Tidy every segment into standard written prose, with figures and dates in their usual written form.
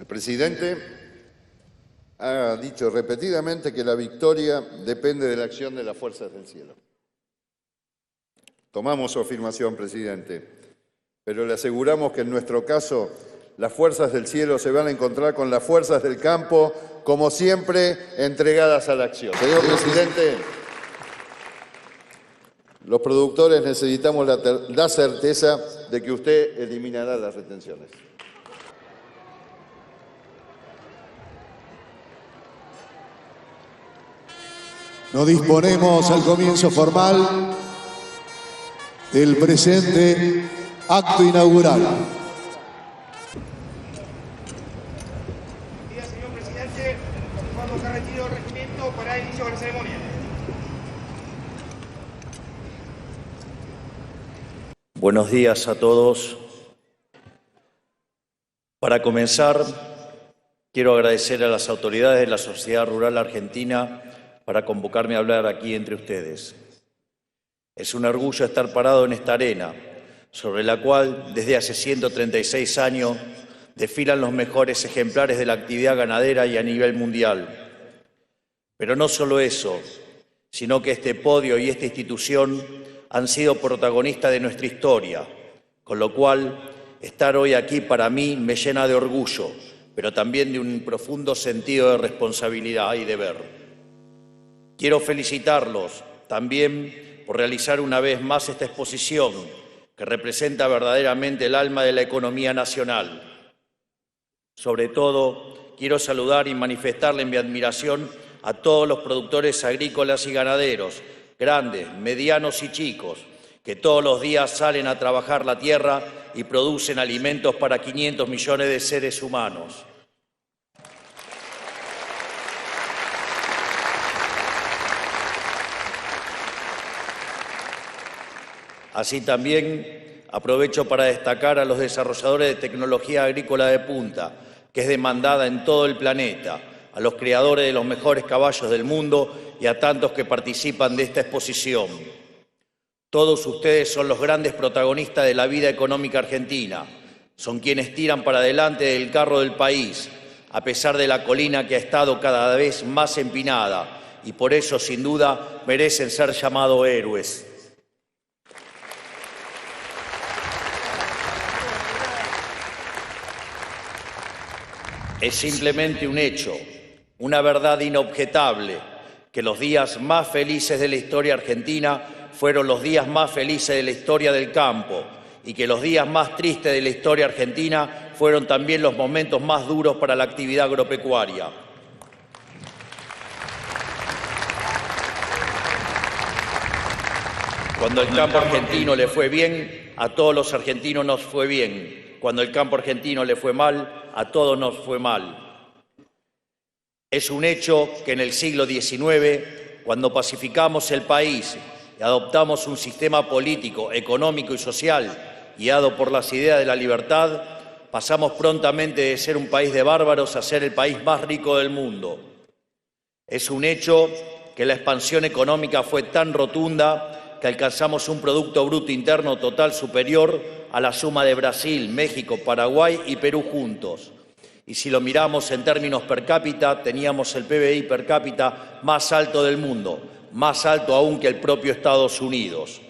El presidente ha dicho repetidamente que la victoria depende de la acción de las fuerzas del cielo. Tomamos su afirmación, presidente, pero le aseguramos que en nuestro caso las fuerzas del cielo se van a encontrar con las fuerzas del campo, como siempre, entregadas a la acción. Señor presidente, los productores necesitamos la certeza de que usted eliminará las retenciones. Nos disponemos al comienzo formal del presente acto inaugural. Señor presidente, cuando se retire el regimiento para el inicio de la ceremonia. Buenos días a todos. Para comenzar, quiero agradecer a las autoridades de la sociedad rural argentina para convocarme a hablar aquí entre ustedes. Es un orgullo estar parado en esta arena, sobre la cual desde hace 136 años desfilan los mejores ejemplares de la actividad ganadera y a nivel mundial. Pero no solo eso, sino que este podio y esta institución han sido protagonistas de nuestra historia, con lo cual estar hoy aquí para mí me llena de orgullo, pero también de un profundo sentido de responsabilidad y deber. Quiero felicitarlos también por realizar una vez más esta exposición que representa verdaderamente el alma de la economía nacional. Sobre todo, quiero saludar y manifestarle mi admiración a todos los productores agrícolas y ganaderos, grandes, medianos y chicos, que todos los días salen a trabajar la tierra y producen alimentos para 500 millones de seres humanos. Así también aprovecho para destacar a los desarrolladores de tecnología agrícola de punta, que es demandada en todo el planeta, a los creadores de los mejores caballos del mundo y a tantos que participan de esta exposición. Todos ustedes son los grandes protagonistas de la vida económica argentina, son quienes tiran para adelante el carro del país, a pesar de la colina que ha estado cada vez más empinada, y por eso, sin duda, merecen ser llamados héroes. Es simplemente un hecho, una verdad inobjetable, que los días más felices de la historia argentina fueron los días más felices de la historia del campo y que los días más tristes de la historia argentina fueron también los momentos más duros para la actividad agropecuaria. Cuando el campo argentino le fue bien, a todos los argentinos nos fue bien. Cuando el campo argentino le fue mal, a todos nos fue mal. Es un hecho que en el siglo XIX, cuando pacificamos el país y adoptamos un sistema político, económico y social guiado por las ideas de la libertad, pasamos prontamente de ser un país de bárbaros a ser el país más rico del mundo. Es un hecho que la expansión económica fue tan rotunda que alcanzamos un Producto Bruto Interno Total superior a la suma de Brasil, México, Paraguay y Perú juntos. Y si lo miramos en términos per cápita, teníamos el PBI per cápita más alto del mundo, más alto aún que el propio Estados Unidos.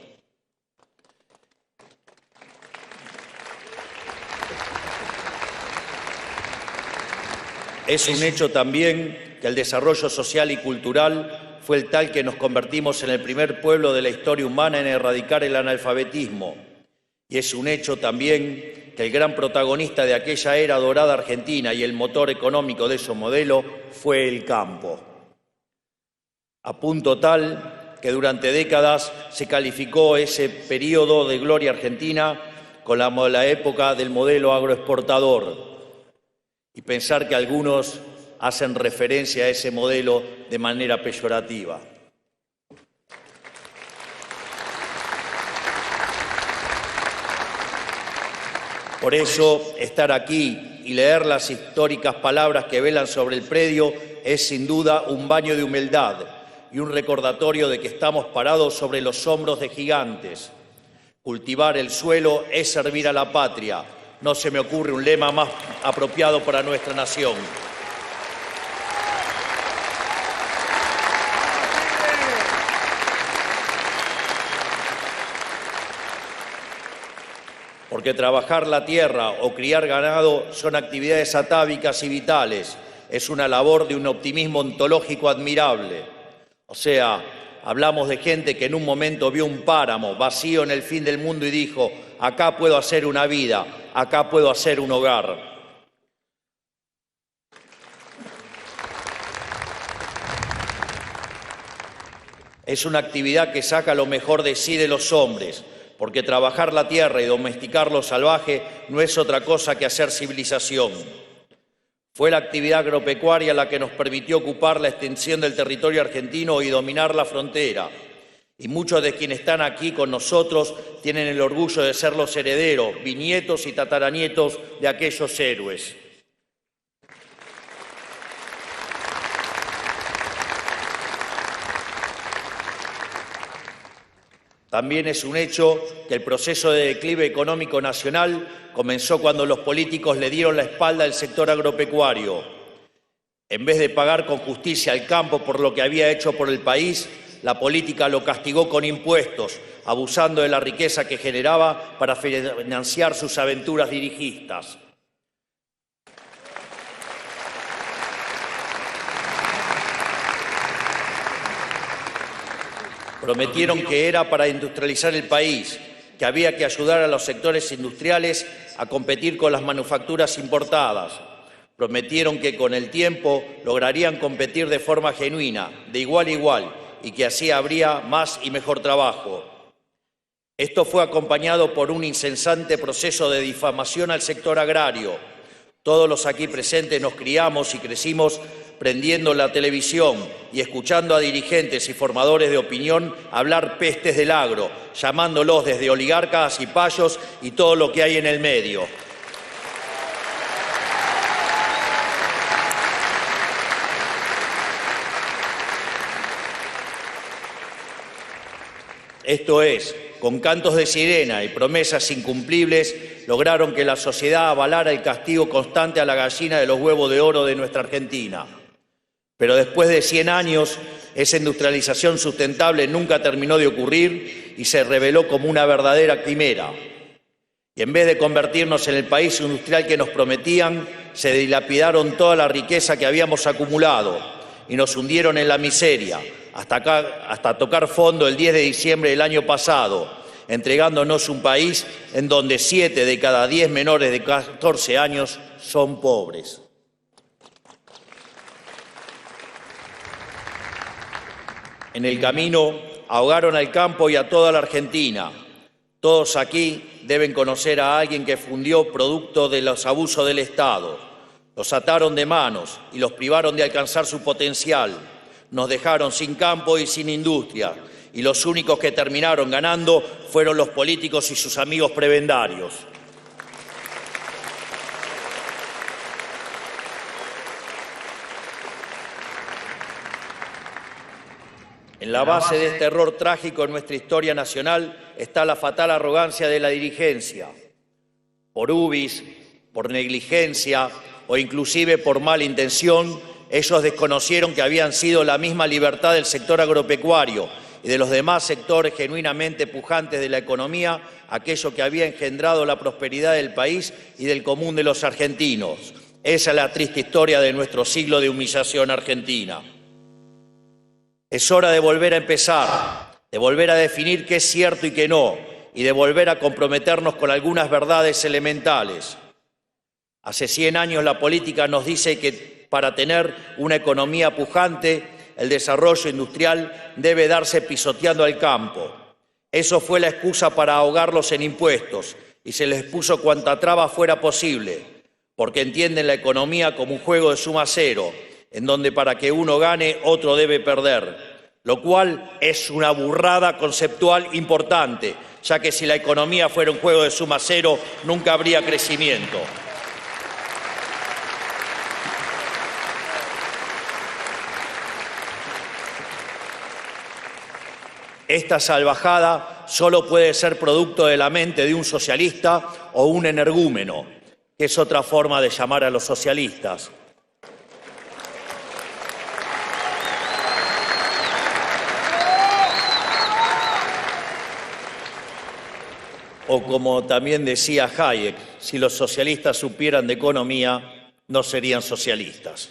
Es un hecho también que el desarrollo social y cultural fue el tal que nos convertimos en el primer pueblo de la historia humana en erradicar el analfabetismo. Y es un hecho también que el gran protagonista de aquella era dorada argentina y el motor económico de ese modelo fue el campo. A punto tal que durante décadas se calificó ese periodo de gloria argentina con la época del modelo agroexportador. Y pensar que algunos hacen referencia a ese modelo de manera peyorativa. Por eso, estar aquí y leer las históricas palabras que velan sobre el predio es sin duda un baño de humildad y un recordatorio de que estamos parados sobre los hombros de gigantes. Cultivar el suelo es servir a la patria, No se me ocurre un lema más apropiado para nuestra nación. Porque trabajar la tierra o criar ganado son actividades atávicas y vitales. Es una labor de un optimismo ontológico admirable. O sea, hablamos de gente que en un momento vio un páramo vacío en el fin del mundo y dijo: acá puedo hacer una vida, acá puedo hacer un hogar. Es una actividad que saca lo mejor de sí de los hombres, porque trabajar la tierra y domesticar lo salvaje no es otra cosa que hacer civilización. Fue la actividad agropecuaria la que nos permitió ocupar la extensión del territorio argentino y dominar la frontera. Y muchos de quienes están aquí con nosotros tienen el orgullo de ser los herederos, bisnietos y tataranietos de aquellos héroes. También es un hecho que el proceso de declive económico nacional comenzó cuando los políticos le dieron la espalda al sector agropecuario. En vez de pagar con justicia al campo por lo que había hecho por el país, la política lo castigó con impuestos, abusando de la riqueza que generaba para financiar sus aventuras dirigistas. Prometieron que era para industrializar el país, que había que ayudar a los sectores industriales a competir con las manufacturas importadas. Prometieron que con el tiempo lograrían competir de forma genuina, de igual a igual, y que así habría más y mejor trabajo. Esto fue acompañado por un incesante proceso de difamación al sector agrario. Todos los aquí presentes nos criamos y crecimos prendiendo la televisión y escuchando a dirigentes y formadores de opinión hablar pestes del agro, llamándolos desde oligarcas y payos y todo lo que hay en el medio. Esto es, con cantos de sirena y promesas incumplibles, lograron que la sociedad avalara el castigo constante a la gallina de los huevos de oro de nuestra Argentina. Pero después de 100 años, esa industrialización sustentable nunca terminó de ocurrir y se reveló como una verdadera quimera. Y en vez de convertirnos en el país industrial que nos prometían, se dilapidaron toda la riqueza que habíamos acumulado y nos hundieron en la miseria, hasta tocar fondo el 10 de diciembre del año pasado, entregándonos un país en donde 7 de cada 10 menores de 14 años son pobres. En el camino ahogaron al campo y a toda la Argentina. Todos aquí deben conocer a alguien que fundió producto de los abusos del Estado. Los ataron de manos y los privaron de alcanzar su potencial. Nos dejaron sin campo y sin industria. Y los únicos que terminaron ganando fueron los políticos y sus amigos prebendarios. En la base de este error trágico en nuestra historia nacional está la fatal arrogancia de la dirigencia. Por ubis, por negligencia o inclusive por mala intención, ellos desconocieron que habían sido la misma libertad del sector agropecuario y de los demás sectores genuinamente pujantes de la economía, aquello que había engendrado la prosperidad del país y del común de los argentinos. Esa es la triste historia de nuestro siglo de humillación argentina. Es hora de volver a empezar, de volver a definir qué es cierto y qué no, y de volver a comprometernos con algunas verdades elementales. Hace 100 años la política nos dice que para tener una economía pujante, el desarrollo industrial debe darse pisoteando al campo. Eso fue la excusa para ahogarlos en impuestos y se les puso cuanta traba fuera posible, porque entienden la economía como un juego de suma cero, en donde para que uno gane, otro debe perder, lo cual es una burrada conceptual importante, ya que si la economía fuera un juego de suma cero, nunca habría crecimiento. Esta salvajada solo puede ser producto de la mente de un socialista o un energúmeno. que es otra forma de llamar a los socialistas. O como también decía Hayek, si los socialistas supieran de economía, no serían socialistas.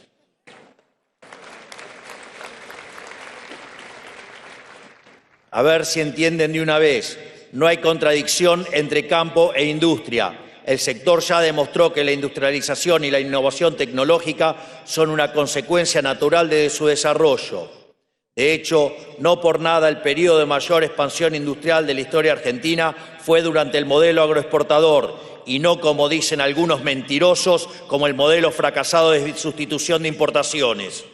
A ver si entienden de una vez, no hay contradicción entre campo e industria. El sector ya demostró que la industrialización y la innovación tecnológica son una consecuencia natural de su desarrollo. De hecho, no por nada el periodo de mayor expansión industrial de la historia argentina fue durante el modelo agroexportador y no, como dicen algunos mentirosos, como el modelo fracasado de sustitución de importaciones.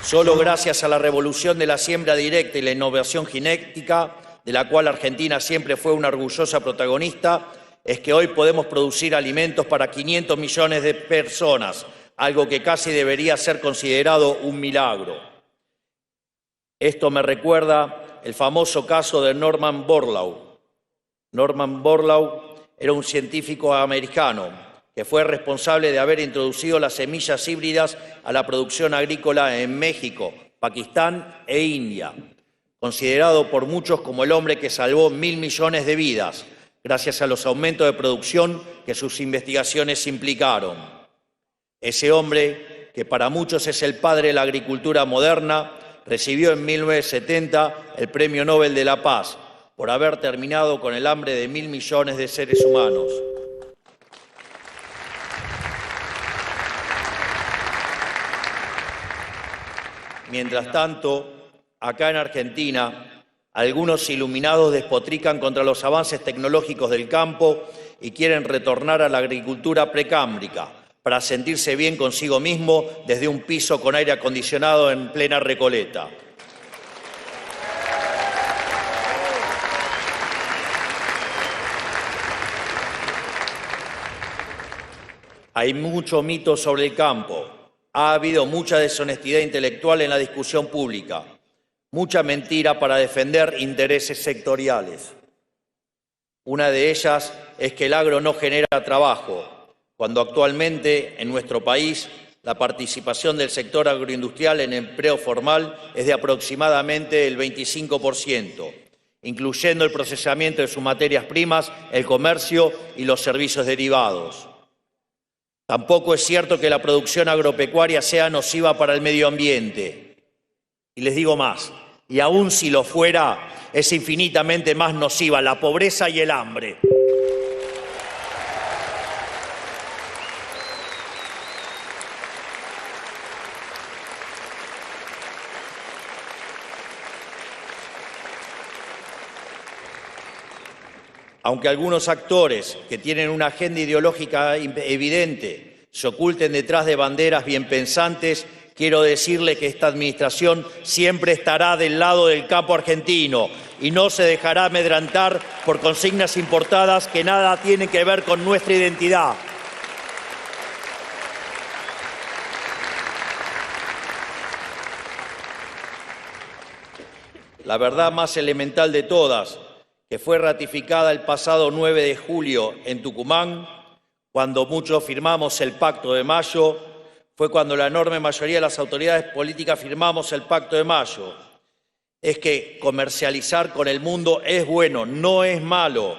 Solo gracias a la revolución de la siembra directa y la innovación genética, de la cual Argentina siempre fue una orgullosa protagonista, es que hoy podemos producir alimentos para 500 millones de personas, algo que casi debería ser considerado un milagro. Esto me recuerda el famoso caso de Norman Borlaug. Norman Borlaug era un científico americano que fue responsable de haber introducido las semillas híbridas a la producción agrícola en México, Pakistán e India, considerado por muchos como el hombre que salvó 1.000 millones de vidas, gracias a los aumentos de producción que sus investigaciones implicaron. Ese hombre, que para muchos es el padre de la agricultura moderna, recibió en 1970 el Premio Nobel de la Paz por haber terminado con el hambre de 1.000 millones de seres humanos. Mientras tanto, acá en Argentina, algunos iluminados despotrican contra los avances tecnológicos del campo y quieren retornar a la agricultura precámbrica para sentirse bien consigo mismo desde un piso con aire acondicionado en plena Recoleta. Hay mucho mito sobre el campo. Ha habido mucha deshonestidad intelectual en la discusión pública. Mucha mentira para defender intereses sectoriales. Una de ellas es que el agro no genera trabajo, cuando actualmente en nuestro país la participación del sector agroindustrial en empleo formal es de aproximadamente el 25%, incluyendo el procesamiento de sus materias primas, el comercio y los servicios derivados. Tampoco es cierto que la producción agropecuaria sea nociva para el medio ambiente. Y les digo más, y aun si lo fuera, es infinitamente más nociva la pobreza y el hambre. Aunque algunos actores que tienen una agenda ideológica evidente se oculten detrás de banderas bien pensantes, quiero decirle que esta administración siempre estará del lado del campo argentino y no se dejará amedrentar por consignas importadas que nada tienen que ver con nuestra identidad. La verdad más elemental de todas, que fue ratificada el pasado 9 de julio en Tucumán, cuando muchos firmamos el Pacto de Mayo, fue cuando la enorme mayoría de las autoridades políticas firmamos el Pacto de Mayo. Es que comercializar con el mundo es bueno, no es malo.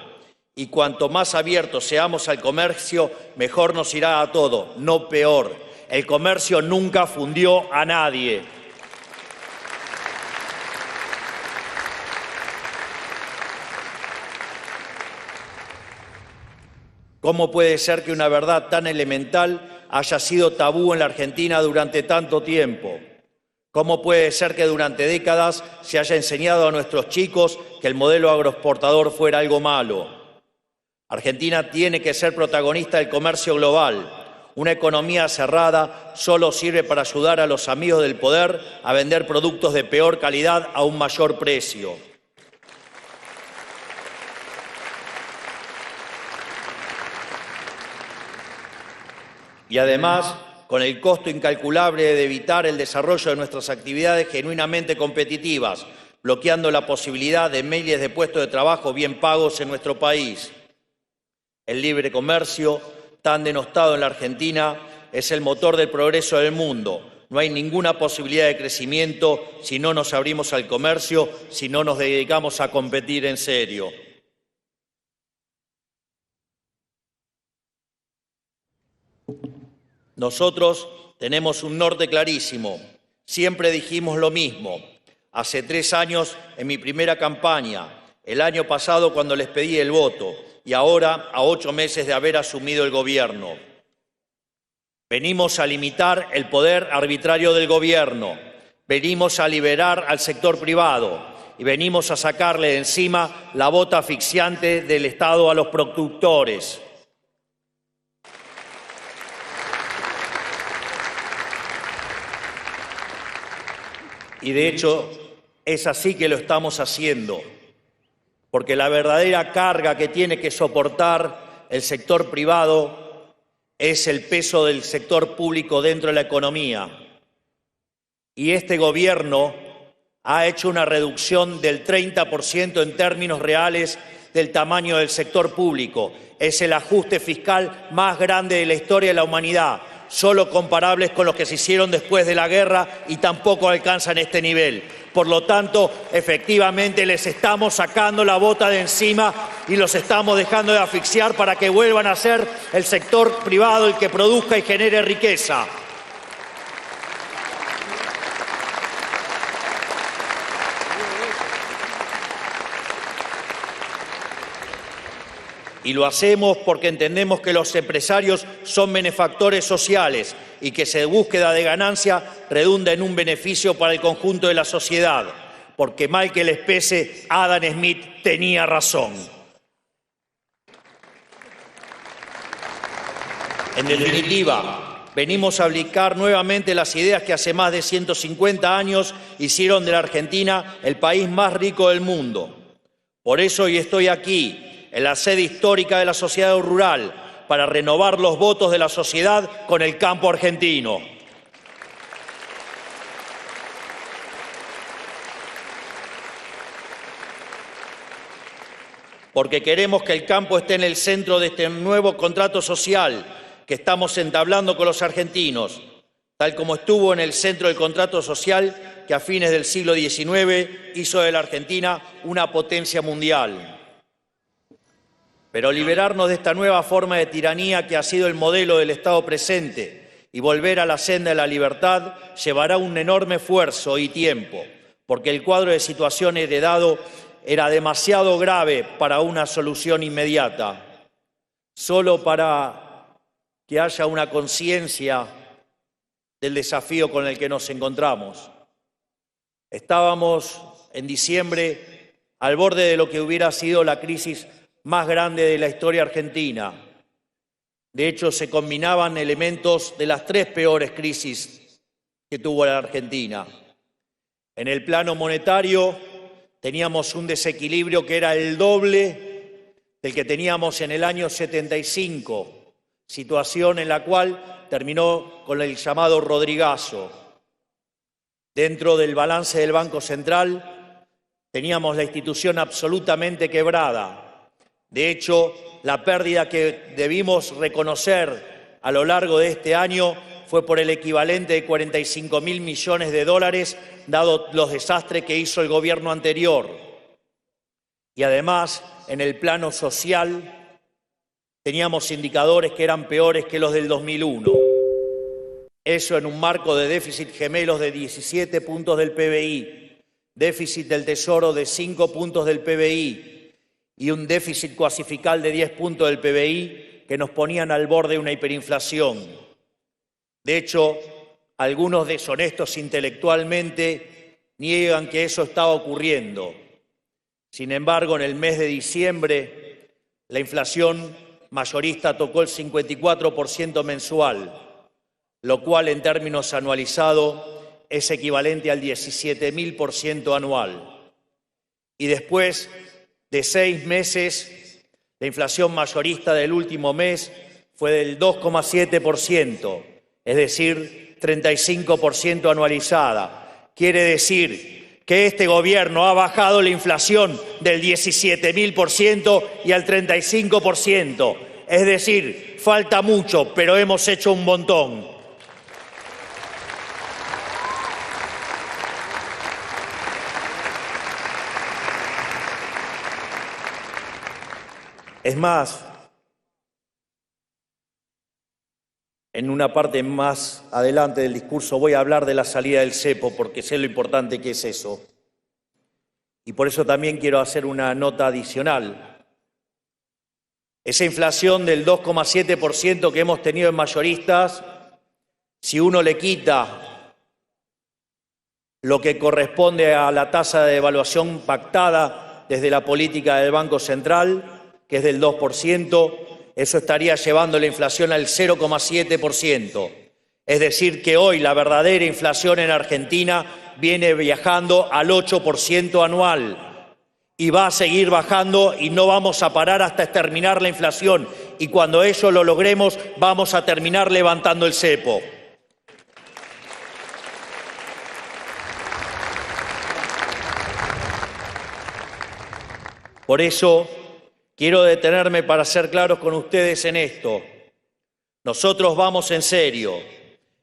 Y cuanto más abiertos seamos al comercio, mejor nos irá a todo, no peor. El comercio nunca fundió a nadie. ¿Cómo puede ser que una verdad tan elemental haya sido tabú en la Argentina durante tanto tiempo? ¿Cómo puede ser que durante décadas se haya enseñado a nuestros chicos que el modelo agroexportador fuera algo malo? Argentina tiene que ser protagonista del comercio global. Una economía cerrada solo sirve para ayudar a los amigos del poder a vender productos de peor calidad a un mayor precio. Y además, con el costo incalculable de evitar el desarrollo de nuestras actividades genuinamente competitivas, bloqueando la posibilidad de miles de puestos de trabajo bien pagos en nuestro país. El libre comercio, tan denostado en la Argentina, es el motor del progreso del mundo. No hay ninguna posibilidad de crecimiento si no nos abrimos al comercio, si no nos dedicamos a competir en serio. Nosotros tenemos un norte clarísimo. Siempre dijimos lo mismo. Hace 3 años en mi primera campaña, el año pasado cuando les pedí el voto y ahora a 8 meses de haber asumido el gobierno. Venimos a limitar el poder arbitrario del gobierno, venimos a liberar al sector privado y venimos a sacarle de encima la bota asfixiante del Estado a los productores. Y de hecho, es así que lo estamos haciendo, porque la verdadera carga que tiene que soportar el sector privado es el peso del sector público dentro de la economía. Y este gobierno ha hecho una reducción del 30% en términos reales del tamaño del sector público. Es el ajuste fiscal más grande de la historia de la humanidad, solo comparables con los que se hicieron después de la guerra y tampoco alcanzan este nivel. Por lo tanto, efectivamente les estamos sacando la bota de encima y los estamos dejando de asfixiar para que vuelvan a ser el sector privado el que produzca y genere riqueza. Y lo hacemos porque entendemos que los empresarios son benefactores sociales y que su búsqueda de ganancia redunda en un beneficio para el conjunto de la sociedad. Porque mal que les pese, Adam Smith tenía razón. En definitiva, venimos a aplicar nuevamente las ideas que hace más de 150 años hicieron de la Argentina el país más rico del mundo. Por eso hoy estoy aquí, en la sede histórica de la sociedad rural, para renovar los votos de la sociedad con el campo argentino. Porque queremos que el campo esté en el centro de este nuevo contrato social que estamos entablando con los argentinos, tal como estuvo en el centro del contrato social que a fines del siglo XIX hizo de la Argentina una potencia mundial. Pero liberarnos de esta nueva forma de tiranía que ha sido el modelo del Estado presente y volver a la senda de la libertad llevará un enorme esfuerzo y tiempo, porque el cuadro de situación heredado era demasiado grave para una solución inmediata. Solo para que haya una conciencia del desafío con el que nos encontramos. Estábamos en diciembre al borde de lo que hubiera sido la crisis más grande de la historia argentina. De hecho, se combinaban elementos de las 3 peores crisis que tuvo la Argentina. En el plano monetario teníamos un desequilibrio que era el doble del que teníamos en el año 75, situación en la cual terminó con el llamado Rodrigazo. Dentro del balance del Banco Central teníamos la institución absolutamente quebrada. De hecho, la pérdida que debimos reconocer a lo largo de este año fue por el equivalente de 45.000 millones de dólares, dado los desastres que hizo el gobierno anterior. Y además, en el plano social, teníamos indicadores que eran peores que los del 2001. Eso en un marco de déficit gemelos de 17 puntos del PBI, déficit del Tesoro de 5 puntos del PBI, y un déficit coacifiscal de 10 puntos del PBI que nos ponían al borde de una hiperinflación. De hecho, algunos deshonestos intelectualmente niegan que eso estaba ocurriendo. Sin embargo, en el mes de diciembre, la inflación mayorista tocó el 54% mensual, lo cual en términos anualizados es equivalente al 17.000% anual. Y después de 6 meses, la inflación mayorista del último mes fue del 2,7%, es decir, 35% anualizada. Quiere decir que este gobierno ha bajado la inflación del 17.000% y al 35%. Es decir, falta mucho, pero hemos hecho un montón. Es más, en una parte más adelante del discurso voy a hablar de la salida del cepo, porque sé lo importante que es eso. Y por eso también quiero hacer una nota adicional. Esa inflación del 2,7% que hemos tenido en mayoristas, si uno le quita lo que corresponde a la tasa de devaluación pactada desde la política del Banco Central, que es del 2%, eso estaría llevando la inflación al 0,7%. Es decir, que hoy la verdadera inflación en Argentina viene viajando al 8% anual y va a seguir bajando y no vamos a parar hasta exterminar la inflación. Y cuando eso lo logremos, vamos a terminar levantando el cepo. Por eso, quiero detenerme para ser claros con ustedes en esto. Nosotros vamos en serio.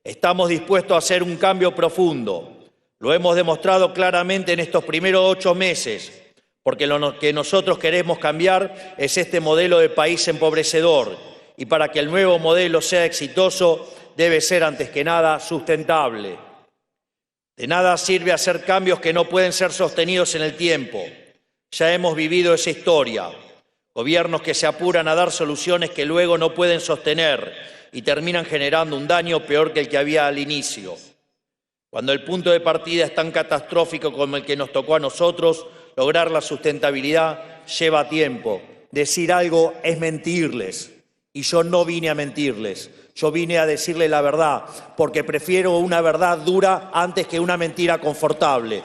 Estamos dispuestos a hacer un cambio profundo. Lo hemos demostrado claramente en estos primeros 8 meses, porque lo que nosotros queremos cambiar es este modelo de país empobrecedor. Y para que el nuevo modelo sea exitoso, debe ser antes que nada sustentable. De nada sirve hacer cambios que no pueden ser sostenidos en el tiempo. Ya hemos vivido esa historia. Gobiernos que se apuran a dar soluciones que luego no pueden sostener y terminan generando un daño peor que el que había al inicio. Cuando el punto de partida es tan catastrófico como el que nos tocó a nosotros, lograr la sustentabilidad lleva tiempo. Decir algo es mentirles. Y yo no vine a mentirles. Yo vine a decirles la verdad, porque prefiero una verdad dura antes que una mentira confortable.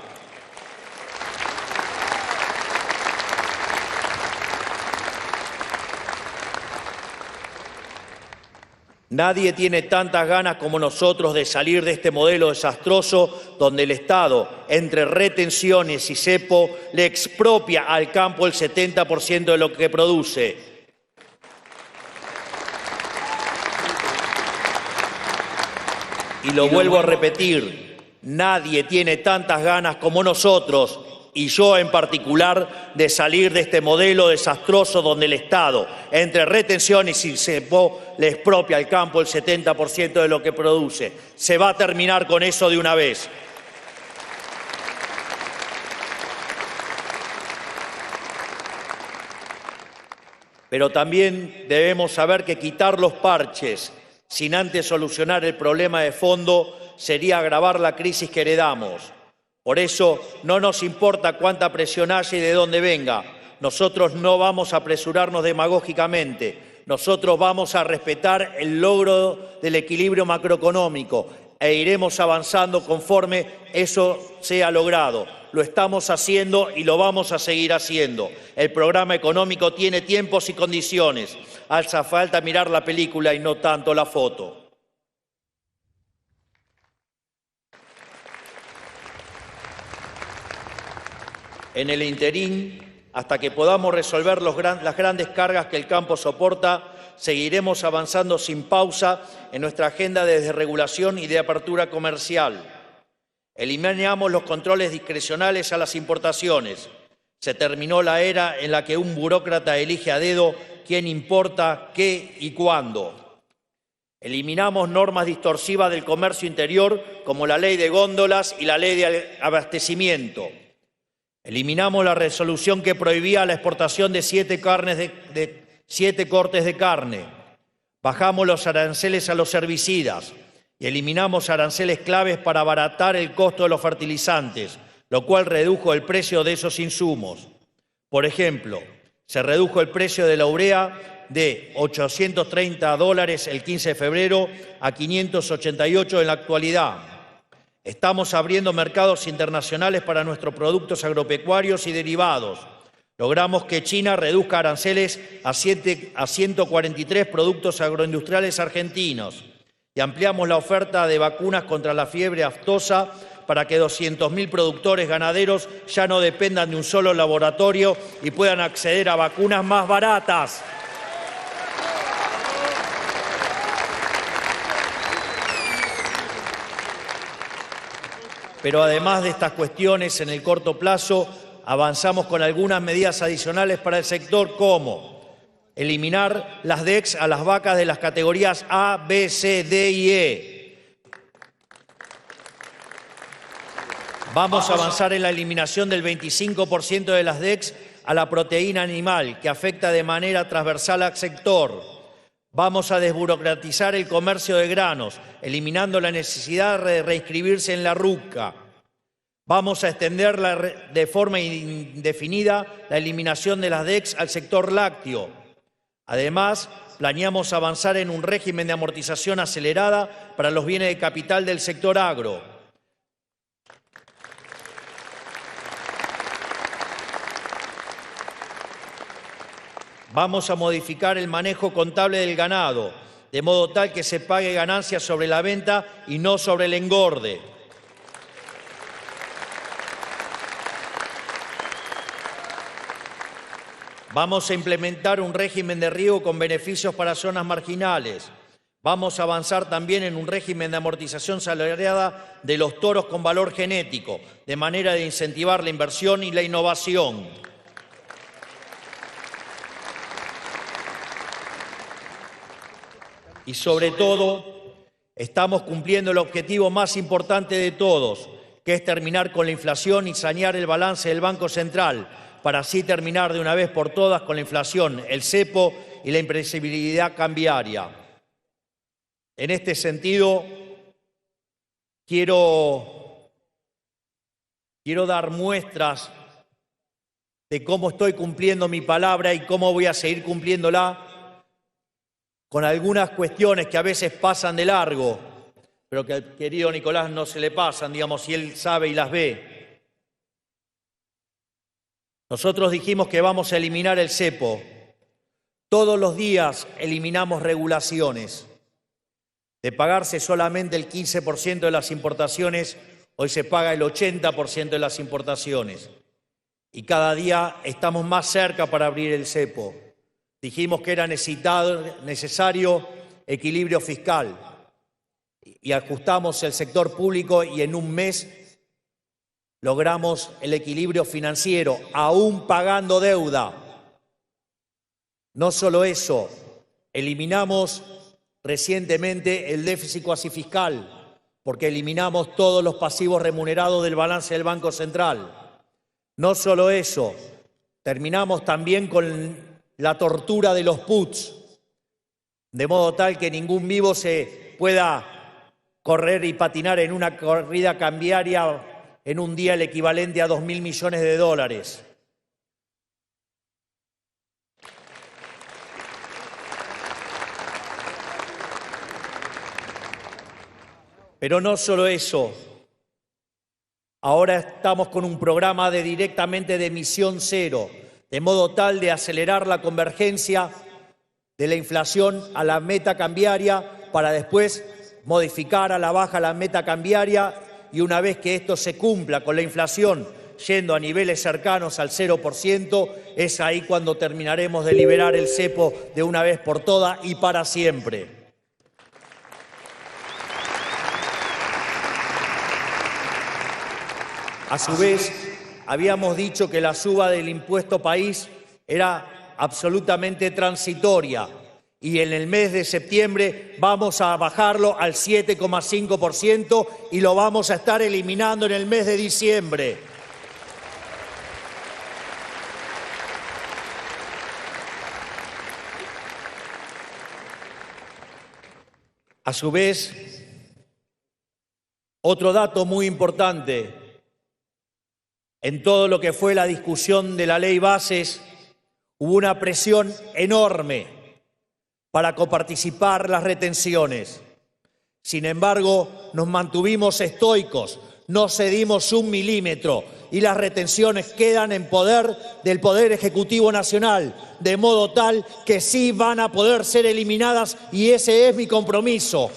Nadie tiene tantas ganas como nosotros de salir de este modelo desastroso donde el Estado, entre retenciones y cepo, le expropia al campo el 70% de lo que produce. Y lo vuelvo a repetir, nadie tiene tantas ganas como nosotros, y yo en particular, de salir de este modelo desastroso donde el Estado, entre retenciones y cepo, le expropia al campo el 70% de lo que produce. Se va a terminar con eso de una vez. Pero también debemos saber que quitar los parches sin antes solucionar el problema de fondo sería agravar la crisis que heredamos. Por eso no nos importa cuánta presión haya y de dónde venga. Nosotros no vamos a apresurarnos demagógicamente. Nosotros vamos a respetar el logro del equilibrio macroeconómico e iremos avanzando conforme eso sea logrado. Lo estamos haciendo y lo vamos a seguir haciendo. El programa económico tiene tiempos y condiciones. Hace falta mirar la película y no tanto la foto. En el interín, hasta que podamos resolver las grandes cargas que el campo soporta, seguiremos avanzando sin pausa en nuestra agenda de desregulación y de apertura comercial. Eliminamos los controles discrecionales a las importaciones. Se terminó la era en la que un burócrata elige a dedo quién importa, qué y cuándo. Eliminamos normas distorsivas del comercio interior, como la ley de góndolas y la ley de abastecimiento. Eliminamos la resolución que prohibía la exportación de 7 cortes de carne. Bajamos los aranceles a los herbicidas y eliminamos aranceles claves para abaratar el costo de los fertilizantes, lo cual redujo el precio de esos insumos. Por ejemplo, se redujo el precio de la urea de $830 el 15 de febrero a 588 en la actualidad. Estamos abriendo mercados internacionales para nuestros productos agropecuarios y derivados. Logramos que China reduzca aranceles a 143 productos agroindustriales argentinos y ampliamos la oferta de vacunas contra la fiebre aftosa para que 200.000 productores ganaderos ya no dependan de un solo laboratorio y puedan acceder a vacunas más baratas. Pero además de estas cuestiones, en el corto plazo, avanzamos con algunas medidas adicionales para el sector, como eliminar las DEX a las vacas de las categorías A, B, C, D y E. Vamos a avanzar en la eliminación del 25% de las DEX a la proteína animal, que afecta de manera transversal al sector. Vamos a desburocratizar el comercio de granos, eliminando la necesidad de reinscribirse en la RUCA. Vamos a extender de forma indefinida la eliminación de las DEX al sector lácteo. Además, planeamos avanzar en un régimen de amortización acelerada para los bienes de capital del sector agro. Vamos a modificar el manejo contable del ganado, de modo tal que se pague ganancias sobre la venta y no sobre el engorde. Vamos a implementar un régimen de riego con beneficios para zonas marginales. Vamos a avanzar también en un régimen de amortización salariada de los toros con valor genético, de manera de incentivar la inversión y la innovación. Y sobre todo, estamos cumpliendo el objetivo más importante de todos, que es terminar con la inflación y sanear el balance del Banco Central, para así terminar de una vez por todas con la inflación, el cepo y la imprevisibilidad cambiaria. En este sentido, quiero dar muestras de cómo estoy cumpliendo mi palabra y cómo voy a seguir cumpliéndola, con algunas cuestiones que a veces pasan de largo, pero que al querido Nicolás no se le pasan, digamos, si él sabe y las ve. Nosotros dijimos que vamos a eliminar el cepo. Todos los días eliminamos regulaciones. De pagarse solamente el 15% de las importaciones, hoy se paga el 80% de las importaciones. Y cada día estamos más cerca para abrir el cepo. Dijimos que era necesario equilibrio fiscal y ajustamos el sector público y en un mes logramos el equilibrio financiero, aún pagando deuda. No solo eso, eliminamos recientemente el déficit cuasi fiscal, porque eliminamos todos los pasivos remunerados del balance del Banco Central. No solo eso, terminamos también con la tortura de los puts, de modo tal que ningún vivo se pueda correr y patinar en una corrida cambiaria en un día el equivalente a 2.000 millones de dólares. Pero no solo eso, ahora estamos con un programa directamente de emisión cero, de modo tal de acelerar la convergencia de la inflación a la meta cambiaria para después modificar a la baja la meta cambiaria y una vez que esto se cumpla con la inflación yendo a niveles cercanos al 0%, es ahí cuando terminaremos de liberar el cepo de una vez por todas y para siempre. A su vez, habíamos dicho que la suba del impuesto país era absolutamente transitoria y en el mes de septiembre vamos a bajarlo al 7,5% y lo vamos a estar eliminando en el mes de diciembre. A su vez, otro dato muy importante. En todo lo que fue la discusión de la ley bases, hubo una presión enorme para coparticipar las retenciones. Sin embargo, nos mantuvimos estoicos, no cedimos un milímetro y las retenciones quedan en poder del Poder Ejecutivo Nacional, de modo tal que sí van a poder ser eliminadas y ese es mi compromiso.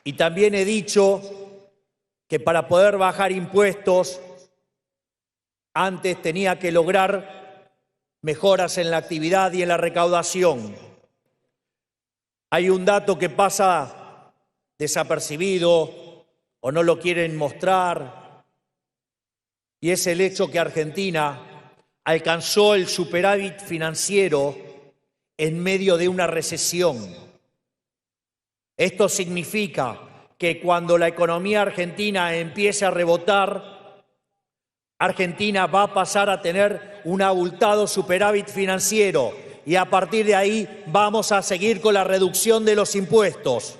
Y también he dicho que para poder bajar impuestos, antes tenía que lograr mejoras en la actividad y en la recaudación. Hay un dato que pasa desapercibido o no lo quieren mostrar, y es el hecho que Argentina alcanzó el superávit financiero en medio de una recesión. Esto significa que cuando la economía argentina empiece a rebotar, Argentina va a pasar a tener un abultado superávit financiero y a partir de ahí vamos a seguir con la reducción de los impuestos.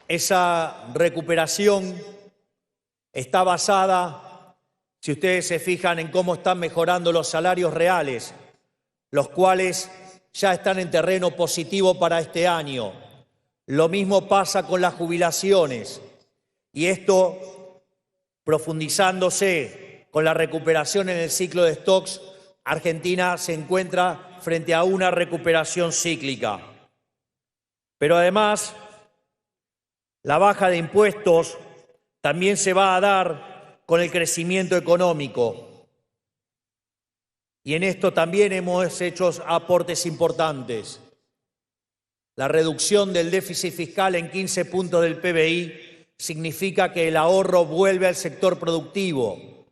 Esa recuperación está basada, si ustedes se fijan en cómo están mejorando los salarios reales, los cuales ya están en terreno positivo para este año. Lo mismo pasa con las jubilaciones. Y esto, profundizándose con la recuperación en el ciclo de stocks, Argentina se encuentra frente a una recuperación cíclica. Pero además, la baja de impuestos también se va a dar con el crecimiento económico. Y en esto también hemos hecho aportes importantes. La reducción del déficit fiscal en 15 puntos del PBI significa que el ahorro vuelve al sector productivo.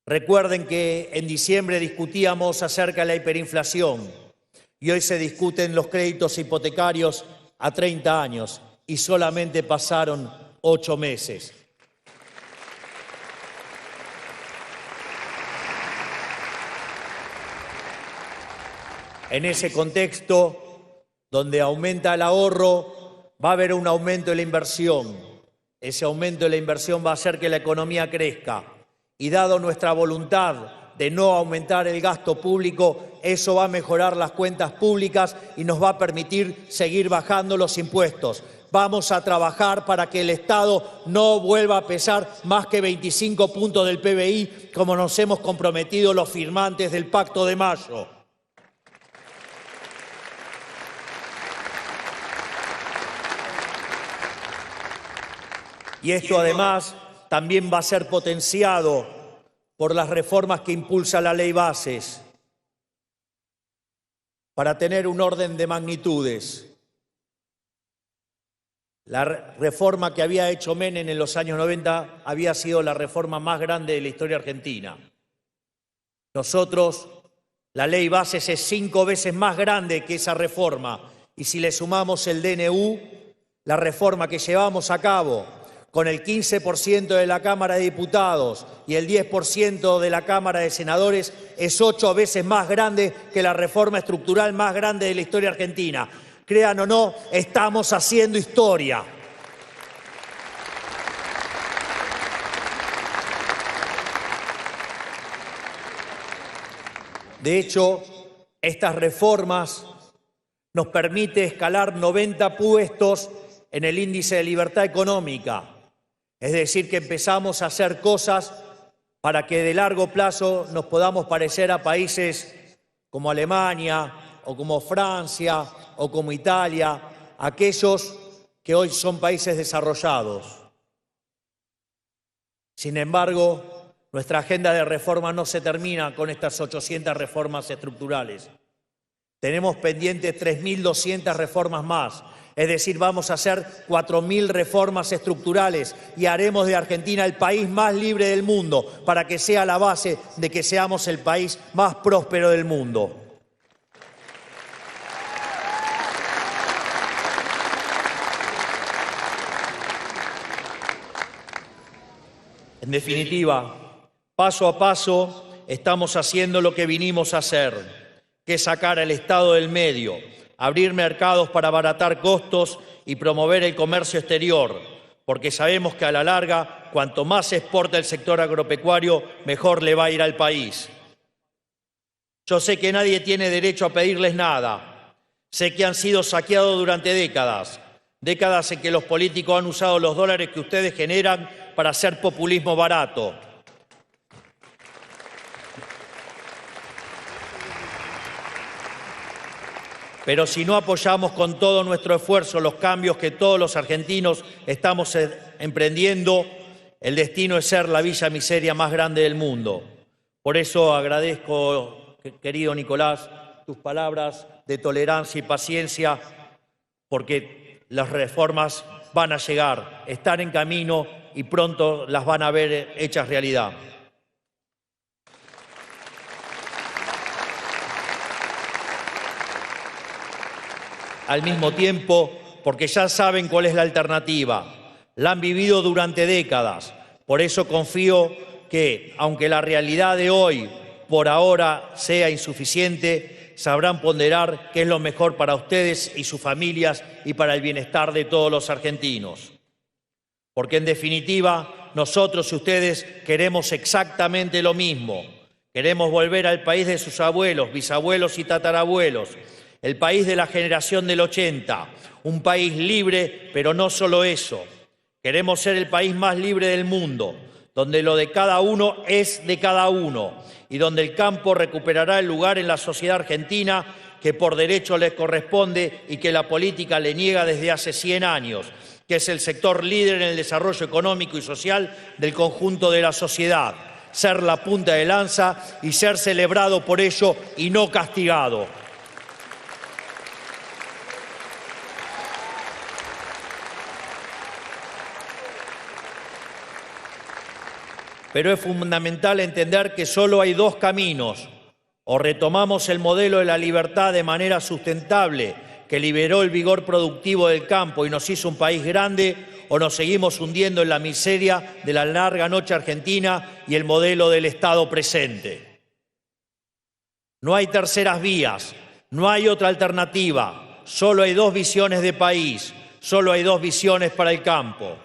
Recuerden que en diciembre discutíamos acerca de la hiperinflación y hoy se discuten los créditos hipotecarios a 30 años. Y solamente pasaron 8 meses. En ese contexto, donde aumenta el ahorro, va a haber un aumento de la inversión. Ese aumento de la inversión va a hacer que la economía crezca. Y dado nuestra voluntad de no aumentar el gasto público, eso va a mejorar las cuentas públicas y nos va a permitir seguir bajando los impuestos. Vamos a trabajar para que el Estado no vuelva a pesar más que 25 puntos del PBI, como nos hemos comprometido los firmantes del Pacto de Mayo. Y esto además también va a ser potenciado por las reformas que impulsa la Ley Bases, para tener un orden de magnitudes. La reforma que había hecho Menem en los años 90 había sido la reforma más grande de la historia argentina. Nosotros, la Ley Bases es 5 veces más grande que esa reforma. Y si le sumamos el DNU, la reforma que llevamos a cabo con el 15% de la Cámara de Diputados y el 10% de la Cámara de Senadores, es 8 veces más grande que la reforma estructural más grande de la historia argentina. Crean o no, estamos haciendo historia. De hecho, estas reformas nos permiten escalar 90 puestos en el índice de libertad económica. Es decir, que empezamos a hacer cosas para que de largo plazo nos podamos parecer a países como Alemania o como Francia o como Italia, aquellos que hoy son países desarrollados. Sin embargo, nuestra agenda de reforma no se termina con estas 800 reformas estructurales. Tenemos pendientes 3.200 reformas más. Es decir, vamos a hacer 4.000 reformas estructurales y haremos de Argentina el país más libre del mundo para que sea la base de que seamos el país más próspero del mundo. En definitiva, paso a paso estamos haciendo lo que vinimos a hacer, que es sacar al Estado del medio, abrir mercados para abaratar costos y promover el comercio exterior, porque sabemos que a la larga, cuanto más se exporta el sector agropecuario, mejor le va a ir al país. Yo sé que nadie tiene derecho a pedirles nada. Sé que han sido saqueados durante décadas en que los políticos han usado los dólares que ustedes generan para hacer populismo barato. Pero si no apoyamos con todo nuestro esfuerzo los cambios que todos los argentinos estamos emprendiendo, el destino es ser la villa miseria más grande del mundo. Por eso agradezco, querido Nicolás, tus palabras de tolerancia y paciencia, porque las reformas van a llegar, están en camino y pronto las van a ver hechas realidad. Al mismo tiempo, porque ya saben cuál es la alternativa. La han vivido durante décadas. Por eso confío que, aunque la realidad de hoy, por ahora, sea insuficiente, sabrán ponderar qué es lo mejor para ustedes y sus familias y para el bienestar de todos los argentinos. Porque, en definitiva, nosotros y ustedes queremos exactamente lo mismo. Queremos volver al país de sus abuelos, bisabuelos y tatarabuelos, el país de la generación del 80, un país libre, pero no solo eso. Queremos ser el país más libre del mundo, donde lo de cada uno es de cada uno y donde el campo recuperará el lugar en la sociedad argentina que por derecho les corresponde y que la política le niega desde hace 100 años, que es el sector líder en el desarrollo económico y social del conjunto de la sociedad. Ser la punta de lanza y ser celebrado por ello y no castigado. Pero es fundamental entender que solo hay dos caminos. O retomamos el modelo de la libertad de manera sustentable, que liberó el vigor productivo del campo y nos hizo un país grande, o nos seguimos hundiendo en la miseria de la larga noche argentina y el modelo del Estado presente. No hay terceras vías, no hay otra alternativa, solo hay dos visiones de país, solo hay dos visiones para el campo.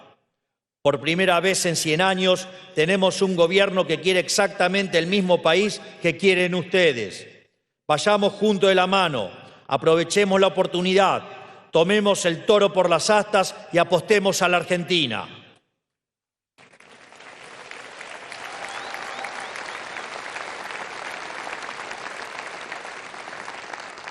Por primera vez en 100 años tenemos un gobierno que quiere exactamente el mismo país que quieren ustedes. Vayamos juntos de la mano, aprovechemos la oportunidad, tomemos el toro por las astas y apostemos a la Argentina.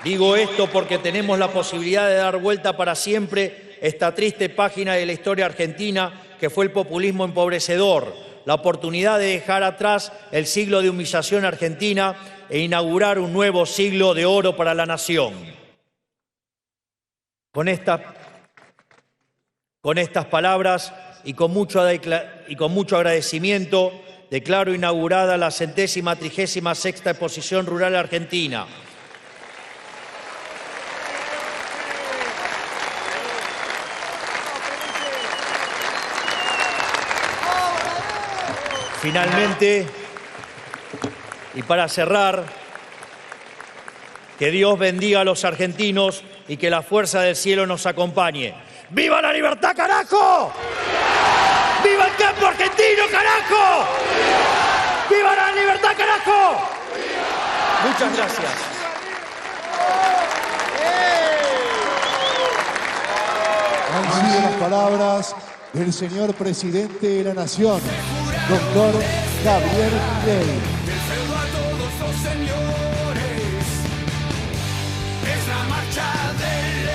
Digo esto porque tenemos la posibilidad de dar vuelta para siempre esta triste página de la historia argentina que fue el populismo empobrecedor, la oportunidad de dejar atrás el siglo de humillación argentina e inaugurar un nuevo siglo de oro para la nación. Con estas palabras y con mucho agradecimiento, declaro inaugurada la 136ª Exposición Rural Argentina. Finalmente, y para cerrar, que Dios bendiga a los argentinos y que la fuerza del cielo nos acompañe. ¡Viva la libertad, carajo! ¡Viva el campo argentino, carajo! ¡Viva la libertad, carajo! Muchas gracias. Han sido las palabras del señor presidente de la Nación, doctor Javier Milei. El feudo a todos los señores es la marcha del